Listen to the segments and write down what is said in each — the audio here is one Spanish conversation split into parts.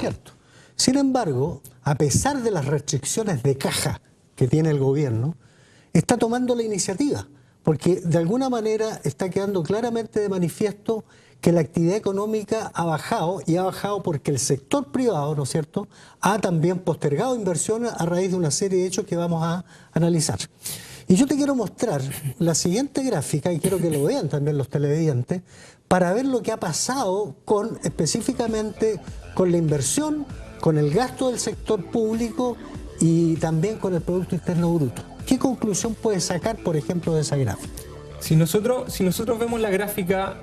cierto. Sin embargo, a pesar de las restricciones de caja que tiene el gobierno, está tomando la iniciativa, porque de alguna manera está quedando claramente de manifiesto que la actividad económica ha bajado, y ha bajado porque el sector privado, ¿no es cierto?, ha también postergado inversiones a raíz de una serie de hechos que vamos a analizar. Y yo te quiero mostrar la siguiente gráfica, y quiero que lo vean también los televidentes, para ver lo que ha pasado con, específicamente con la inversión, con el gasto del sector público y también con el Producto Interno Bruto. ¿Qué conclusión puedes sacar, por ejemplo, de esa gráfica? Si nosotros vemos la gráfica,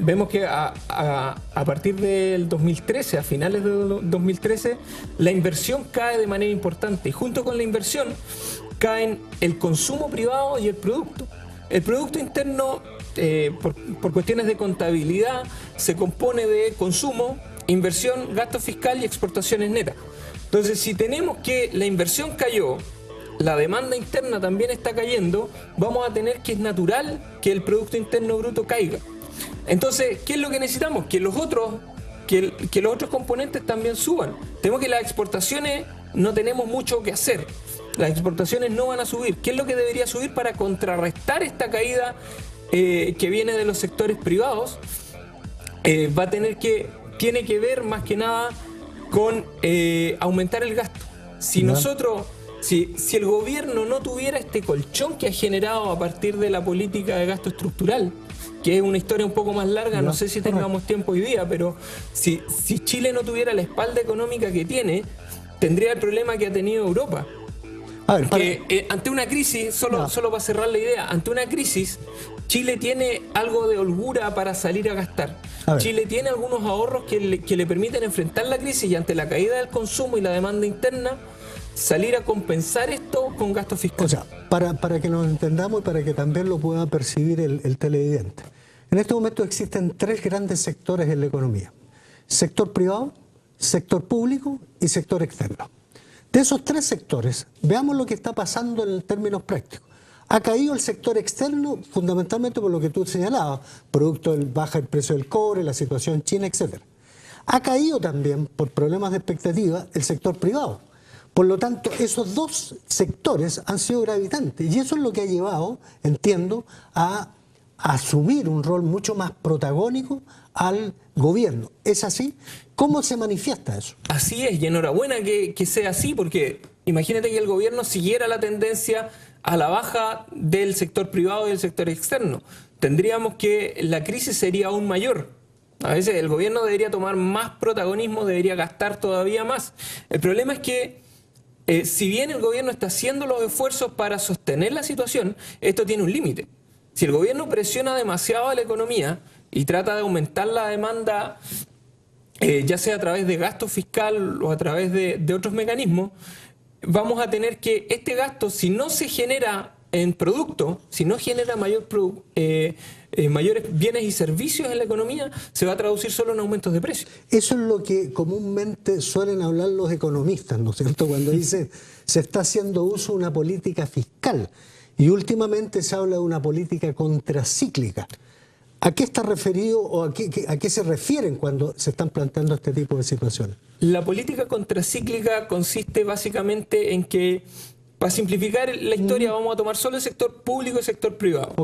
vemos que a partir del 2013, a finales del 2013, la inversión cae de manera importante, y junto con la inversión caen el consumo privado y el producto. El Producto Interno, por cuestiones de contabilidad, se compone de consumo, inversión, gasto fiscal y exportaciones netas. Entonces, si tenemos que la inversión cayó, la demanda interna también está cayendo, vamos a tener que es natural que el Producto Interno Bruto caiga. Entonces, ¿qué es lo que necesitamos? Que los otros componentes también suban. Tenemos que las exportaciones no tenemos mucho que hacer. Las exportaciones no van a subir. ¿Qué es lo que debería subir para contrarrestar esta caída que viene de los sectores privados? Tiene que ver más que nada con aumentar el gasto. Si el gobierno no tuviera este colchón que ha generado a partir de la política de gasto estructural, que es una historia un poco más larga, no sé si tengamos tiempo hoy día, pero si Chile no tuviera la espalda económica que tiene, tendría el problema que ha tenido Europa. Ante una crisis, solo para cerrar la idea, ante una crisis, Chile tiene algo de holgura para salir a gastar. Chile tiene algunos ahorros que le permiten enfrentar la crisis, y ante la caída del consumo y la demanda interna, salir a compensar esto con gasto fiscal. O sea, para que nos entendamos y para que también lo pueda percibir el televidente. En este momento existen tres grandes sectores en la economía: sector privado, sector público y sector externo. De esos tres sectores, veamos lo que está pasando en términos prácticos. Ha caído el sector externo fundamentalmente por lo que tú señalabas, producto del baja el precio del cobre, la situación china, etc. Ha caído también, por problemas de expectativa, el sector privado. Por lo tanto, esos dos sectores han sido gravitantes, y eso es lo que ha llevado, entiendo, a asumir un rol mucho más protagónico al gobierno. ¿Es así? ¿Cómo se manifiesta eso? Así es, y enhorabuena que sea así, porque imagínate que el gobierno siguiera la tendencia a la baja del sector privado y del sector externo. Tendríamos que la crisis sería aún mayor. A veces el gobierno debería tomar más protagonismo, debería gastar todavía más. El problema es que si bien el gobierno está haciendo los esfuerzos para sostener la situación, esto tiene un límite. Si el gobierno presiona demasiado a la economía y trata de aumentar la demanda, ya sea a través de gasto fiscal o a través de otros mecanismos, vamos a tener que este gasto, si no se genera en producto, si no genera mayores bienes y servicios en la economía, se va a traducir solo en aumentos de precios. Eso es lo que comúnmente suelen hablar los economistas, ¿no es cierto? Cuando dicen se está haciendo uso de una política fiscal, y últimamente se habla de una política contracíclica. ¿A qué está referido o a qué se refieren cuando se están planteando este tipo de situaciones? La política contracíclica consiste básicamente en que, para simplificar la historia, vamos a tomar solo el sector público y el sector privado.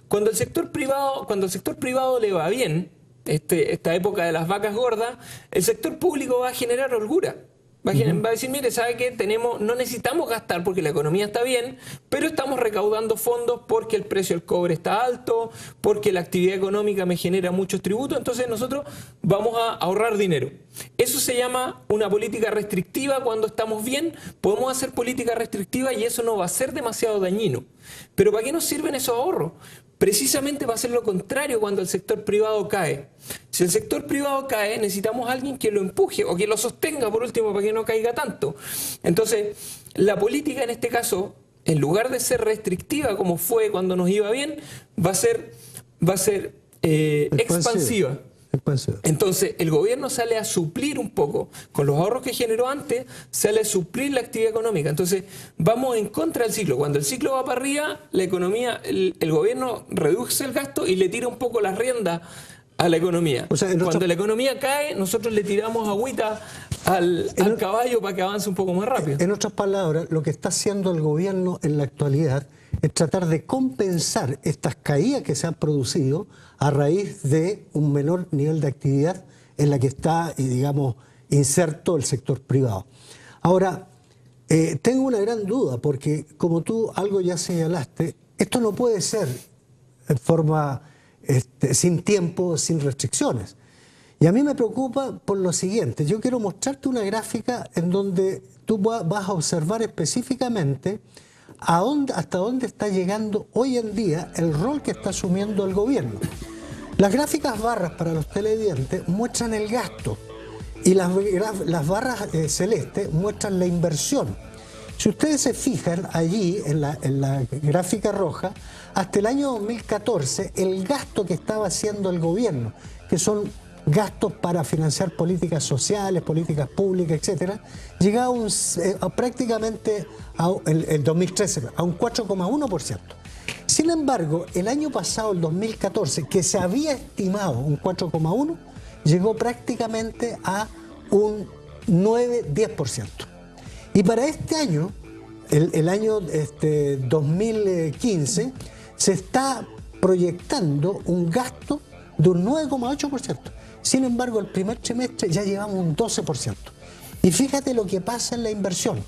Cuando el sector privado le va bien, esta época de las vacas gordas, el sector público va a generar holgura. Va a decir, mire, ¿sabe qué? No necesitamos gastar porque la economía está bien, pero estamos recaudando fondos porque el precio del cobre está alto, porque la actividad económica me genera muchos tributos, entonces nosotros vamos a ahorrar dinero. Eso se llama una política restrictiva. Cuando estamos bien, podemos hacer política restrictiva y eso no va a ser demasiado dañino. Pero ¿para qué nos sirven esos ahorros? Precisamente va a ser lo contrario cuando el sector privado cae. Si el sector privado cae, necesitamos a alguien que lo empuje o que lo sostenga, por último, para que no caiga tanto. Entonces, la política en este caso, en lugar de ser restrictiva como fue cuando nos iba bien, va a ser expansiva. Entonces, el gobierno sale a suplir un poco, con los ahorros que generó antes, sale a suplir la actividad económica. Entonces, vamos en contra del ciclo. Cuando el ciclo va para arriba, la economía, el gobierno reduce el gasto y le tira un poco las riendas a la economía. O sea, cuando la economía cae, nosotros le tiramos agüita al caballo para que avance un poco más rápido. En otras palabras, lo que está haciendo el gobierno en la actualidad es tratar de compensar estas caídas que se han producido a raíz de un menor nivel de actividad en la que está, digamos, inserto el sector privado. Ahora, tengo una gran duda, porque como tú algo ya señalaste, esto no puede ser en forma sin tiempo, sin restricciones. Y a mí me preocupa por lo siguiente. Yo quiero mostrarte una gráfica en donde tú vas a observar específicamente hasta dónde está llegando hoy en día el rol que está asumiendo el gobierno. Las gráficas barras para los televidentes muestran el gasto y las barras celestes muestran la inversión. Si ustedes se fijan allí en la gráfica roja, hasta el año 2014 el gasto que estaba haciendo el gobierno, que son gastos para financiar políticas sociales, políticas públicas, etcétera, llegaba prácticamente el 2013 a un 4,1%. Sin embargo, el año pasado, el 2014, que se había estimado un 4,1%, llegó prácticamente a un 9-10%. Y para este año, el año 2015, se está proyectando un gasto de un 9,8%. Sin embargo, el primer trimestre ya llevamos un 12%. Y fíjate lo que pasa en la inversión.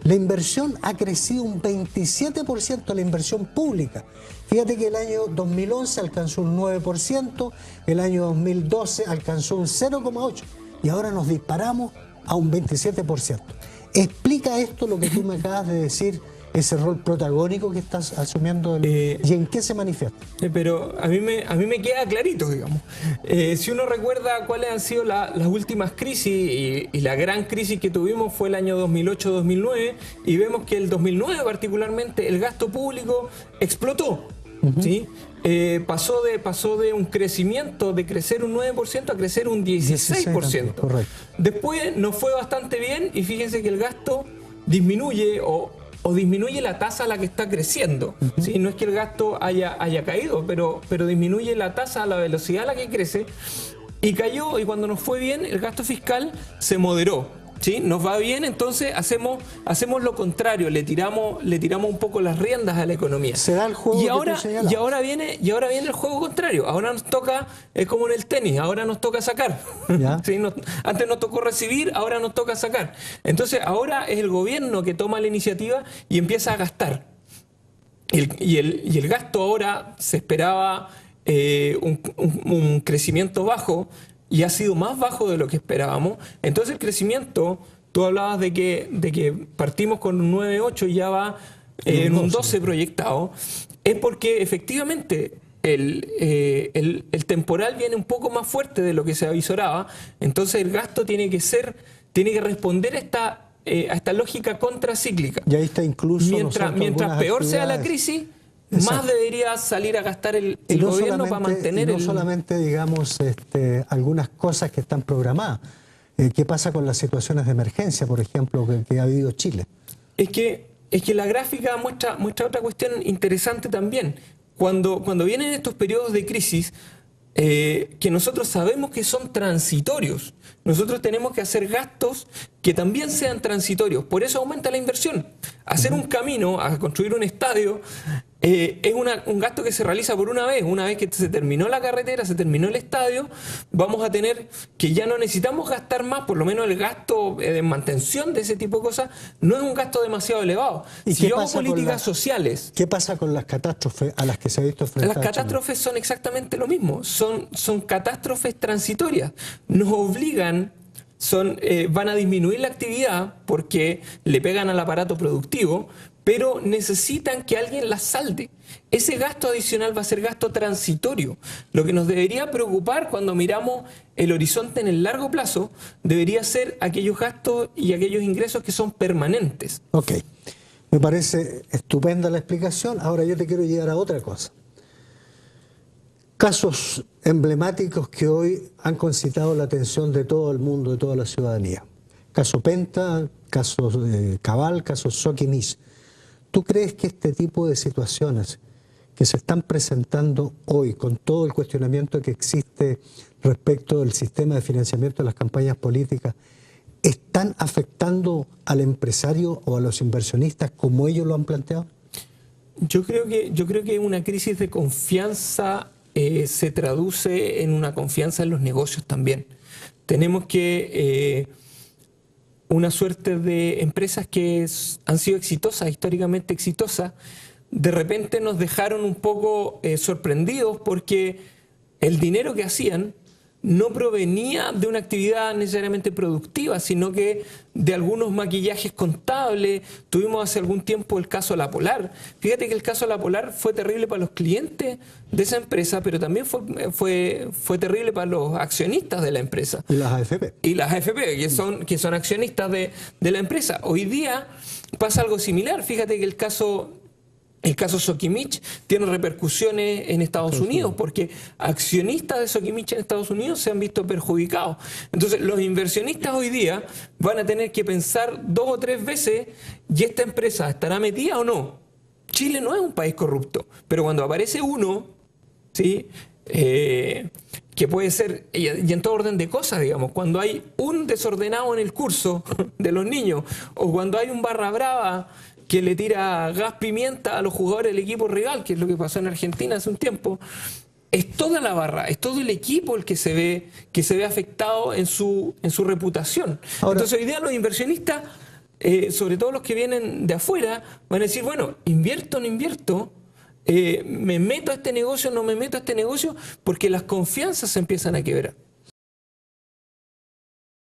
La inversión ha crecido un 27%, la inversión pública. Fíjate que el año 2011 alcanzó un 9%, el año 2012 alcanzó un 0,8% y ahora nos disparamos a un 27%. ¿Explica esto lo que tú me acabas de decir, ese rol protagónico que estás asumiendo y en qué se manifiesta? Pero a mí me queda clarito, digamos. Si uno recuerda cuáles han sido las últimas crisis, y la gran crisis que tuvimos fue el año 2008-2009, y vemos que el 2009 particularmente el gasto público explotó. ¿Sí? Pasó de un crecimiento, de crecer un 9% a crecer un 16%. Correcto. Después nos fue bastante bien y fíjense que el gasto disminuye o disminuye la tasa a la que está creciendo. ¿Sí? No es que el gasto haya caído, pero disminuye la tasa a la velocidad a la que crece y cayó, y cuando nos fue bien el gasto fiscal se moderó. ¿Sí? Nos va bien, entonces hacemos lo contrario, le tiramos un poco las riendas a la economía. Se da el juego y ahora viene el juego contrario. Ahora nos toca, es como en el tenis, ahora nos toca sacar. ¿Sí? Antes nos tocó recibir, ahora nos toca sacar. Entonces ahora es el gobierno que toma la iniciativa y empieza a gastar. Y el gasto ahora se esperaba un crecimiento bajo, y ha sido más bajo de lo que esperábamos. Entonces el crecimiento, tú hablabas de que partimos con un 9,8 y ya va en un 12 proyectado, es porque efectivamente el temporal viene un poco más fuerte de lo que se avisoraba. Entonces el gasto tiene que responder a esta lógica contracíclica. Y ahí está incluso mientras peor sea la crisis, más debería salir a gastar el gobierno para mantener no solamente, digamos, algunas cosas que están programadas. ¿Qué pasa con las situaciones de emergencia, por ejemplo, que ha vivido Chile? Es que la gráfica muestra otra cuestión interesante también. Cuando vienen estos periodos de crisis, que nosotros sabemos que son transitorios, nosotros tenemos que hacer gastos que también sean transitorios. Por eso aumenta la inversión. Hacer un camino, a construir un estadio, es un gasto que se realiza por una vez que se terminó la carretera, se terminó el estadio, vamos a tener que ya no necesitamos gastar más, por lo menos el gasto de mantención de ese tipo de cosas no es un gasto demasiado elevado. ¿Y si yo hago políticas sociales... ¿Qué pasa con las catástrofes a las que se ha visto enfrentar? Las catástrofes son exactamente lo mismo, son catástrofes transitorias, nos obligan... van a disminuir la actividad porque le pegan al aparato productivo, pero necesitan que alguien las salde. Ese gasto adicional va a ser gasto transitorio. Lo que nos debería preocupar cuando miramos el horizonte en el largo plazo debería ser aquellos gastos y aquellos ingresos que son permanentes. Ok, me parece estupenda la explicación. Ahora yo te quiero llevar a otra cosa. Casos emblemáticos que hoy han concitado la atención de todo el mundo, de toda la ciudadanía. Caso Penta, caso Cabal, caso Soquimich. ¿Tú crees que este tipo de situaciones que se están presentando hoy, con todo el cuestionamiento que existe respecto del sistema de financiamiento de las campañas políticas, están afectando al empresario o a los inversionistas como ellos lo han planteado? Yo creo que una crisis de confianza se traduce en una confianza en los negocios también. Tenemos que una suerte de empresas que han sido exitosas, históricamente exitosas, de repente nos dejaron un poco sorprendidos porque el dinero que hacían no provenía de una actividad necesariamente productiva, sino que de algunos maquillajes contables. Tuvimos hace algún tiempo el caso La Polar. Fíjate que el caso La Polar fue terrible para los clientes de esa empresa, pero también fue terrible para los accionistas de la empresa. Y las AFP. Y las AFP, que son accionistas de la empresa. Hoy día pasa algo similar. Fíjate que el caso Sokimich tiene repercusiones en Estados Unidos porque accionistas de Sokimich en Estados Unidos se han visto perjudicados. Entonces los inversionistas hoy día van a tener que pensar 2 o 3 veces, ¿y esta empresa estará metida o no? Chile no es un país corrupto, pero cuando aparece uno, ¿sí? Que puede ser, y en todo orden de cosas, digamos, cuando hay un desordenado en el curso de los niños o cuando hay un barra brava que le tira gas pimienta a los jugadores del equipo rival, que es lo que pasó en Argentina hace un tiempo, es toda la barra, es todo el equipo el que se ve afectado en su reputación. Ahora, entonces hoy día los inversionistas, sobre todo los que vienen de afuera, van a decir, bueno, invierto o no invierto, me meto a este negocio o no me meto a este negocio, porque las confianzas se empiezan a quebrar.